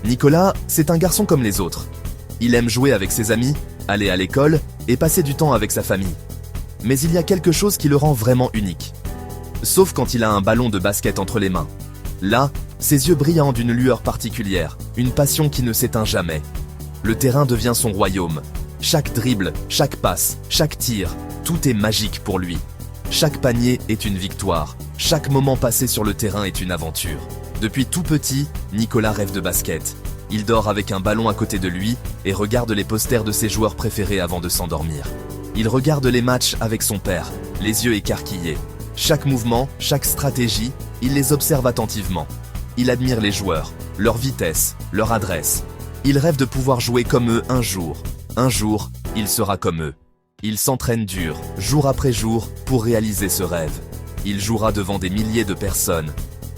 Nicolas, c'est un garçon comme les autres. Il aime jouer avec ses amis, aller à l'école et passer du temps avec sa famille. Mais il y a quelque chose qui le rend vraiment unique. Sauf quand il a un ballon de basket entre les mains. Là, ses yeux brillent d'une lueur particulière, une passion qui ne s'éteint jamais. Le terrain devient son royaume. Chaque dribble, chaque passe, chaque tir, tout est magique pour lui. Chaque panier est une victoire. Chaque moment passé sur le terrain est une aventure. Depuis tout petit, Nicolas rêve de basket. Il dort avec un ballon à côté de lui et regarde les posters de ses joueurs préférés avant de s'endormir. Il regarde les matchs avec son père, les yeux écarquillés. Chaque mouvement, chaque stratégie, il les observe attentivement. Il admire les joueurs, leur vitesse, leur adresse. Il rêve de pouvoir jouer comme eux un jour. Un jour, il sera comme eux. Il s'entraîne dur, jour après jour, pour réaliser ce rêve. Il jouera devant des milliers de personnes.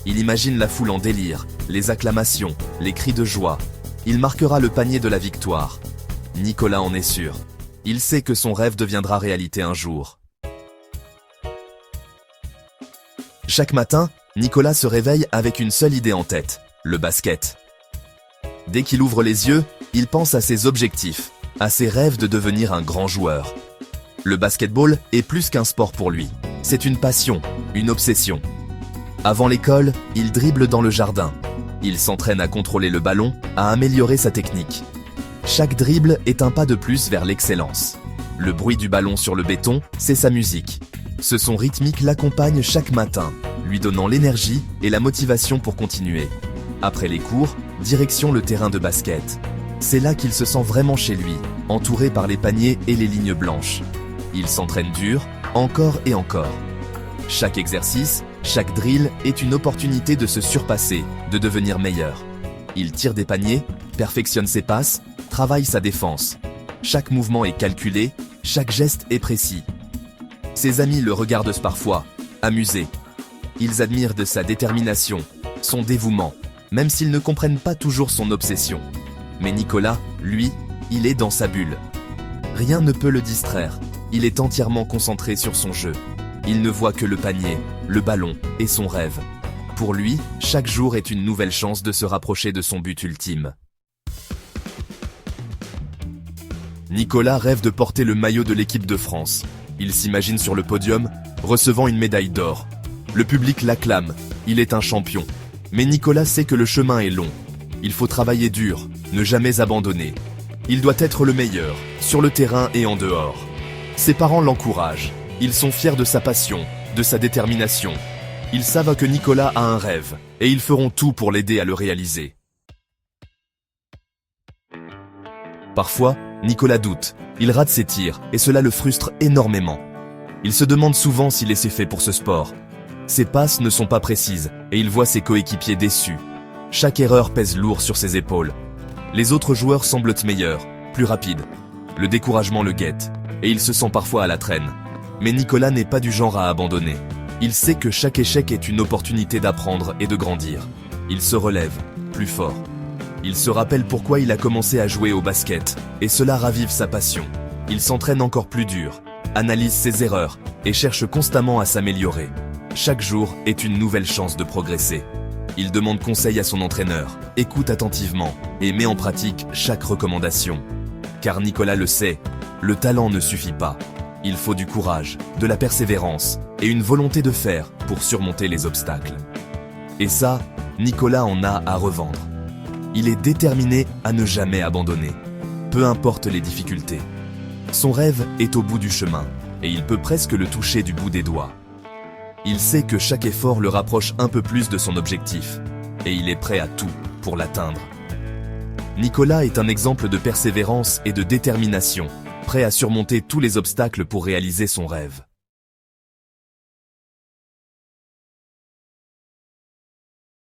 Il imagine la foule en délire, les acclamations, les cris de joie. Il marquera le panier de la victoire. Nicolas en est sûr. Il sait que son rêve deviendra réalité un jour. Chaque matin, Nicolas se réveille avec une seule idée en tête, le basket. Dès qu'il ouvre les yeux, il pense à ses objectifs, à ses rêves de devenir un grand joueur. Le basketball est plus qu'un sport pour lui. C'est une passion, une obsession. Avant l'école, il dribble dans le jardin. Il s'entraîne à contrôler le ballon, à améliorer sa technique. Chaque dribble est un pas de plus vers l'excellence. Le bruit du ballon sur le béton, c'est sa musique. Ce son rythmique l'accompagne chaque matin, lui donnant l'énergie et la motivation pour continuer. Après les cours, direction le terrain de basket. C'est là qu'il se sent vraiment chez lui, entouré par les paniers et les lignes blanches. Il s'entraîne dur, encore et encore. Chaque exercice, chaque drill est une opportunité de se surpasser, de devenir meilleur. Il tire des paniers, perfectionne ses passes, travaille sa défense. Chaque mouvement est calculé, chaque geste est précis. Ses amis le regardent parfois, amusés. Ils admirent de sa détermination, son dévouement, même s'ils ne comprennent pas toujours son obsession. Mais Nicolas, lui, il est dans sa bulle. Rien ne peut le distraire, il est entièrement concentré sur son jeu. Il ne voit que le panier, le ballon et son rêve. Pour lui, chaque jour est une nouvelle chance de se rapprocher de son but ultime. Nicolas rêve de porter le maillot de l'équipe de France. Il s'imagine sur le podium, recevant une médaille d'or. Le public l'acclame, il est un champion. Mais Nicolas sait que le chemin est long. Il faut travailler dur, ne jamais abandonner. Il doit être le meilleur, sur le terrain et en dehors. Ses parents l'encouragent. Ils sont fiers de sa passion, de sa détermination. Ils savent que Nicolas a un rêve, et ils feront tout pour l'aider à le réaliser. Parfois, Nicolas doute, il rate ses tirs, et cela le frustre énormément. Il se demande souvent s'il est fait pour ce sport. Ses passes ne sont pas précises, et il voit ses coéquipiers déçus. Chaque erreur pèse lourd sur ses épaules. Les autres joueurs semblent meilleurs, plus rapides. Le découragement le guette, et il se sent parfois à la traîne. Mais Nicolas n'est pas du genre à abandonner. Il sait que chaque échec est une opportunité d'apprendre et de grandir. Il se relève, plus fort. Il se rappelle pourquoi il a commencé à jouer au basket, et cela ravive sa passion. Il s'entraîne encore plus dur, analyse ses erreurs, et cherche constamment à s'améliorer. Chaque jour est une nouvelle chance de progresser. Il demande conseil à son entraîneur, écoute attentivement, et met en pratique chaque recommandation. Car Nicolas le sait, le talent ne suffit pas. Il faut du courage, de la persévérance et une volonté de faire pour surmonter les obstacles. Et ça, Nicolas en a à revendre. Il est déterminé à ne jamais abandonner, peu importe les difficultés. Son rêve est au bout du chemin et il peut presque le toucher du bout des doigts. Il sait que chaque effort le rapproche un peu plus de son objectif et il est prêt à tout pour l'atteindre. Nicolas est un exemple de persévérance et de détermination, prêt à surmonter tous les obstacles pour réaliser son rêve.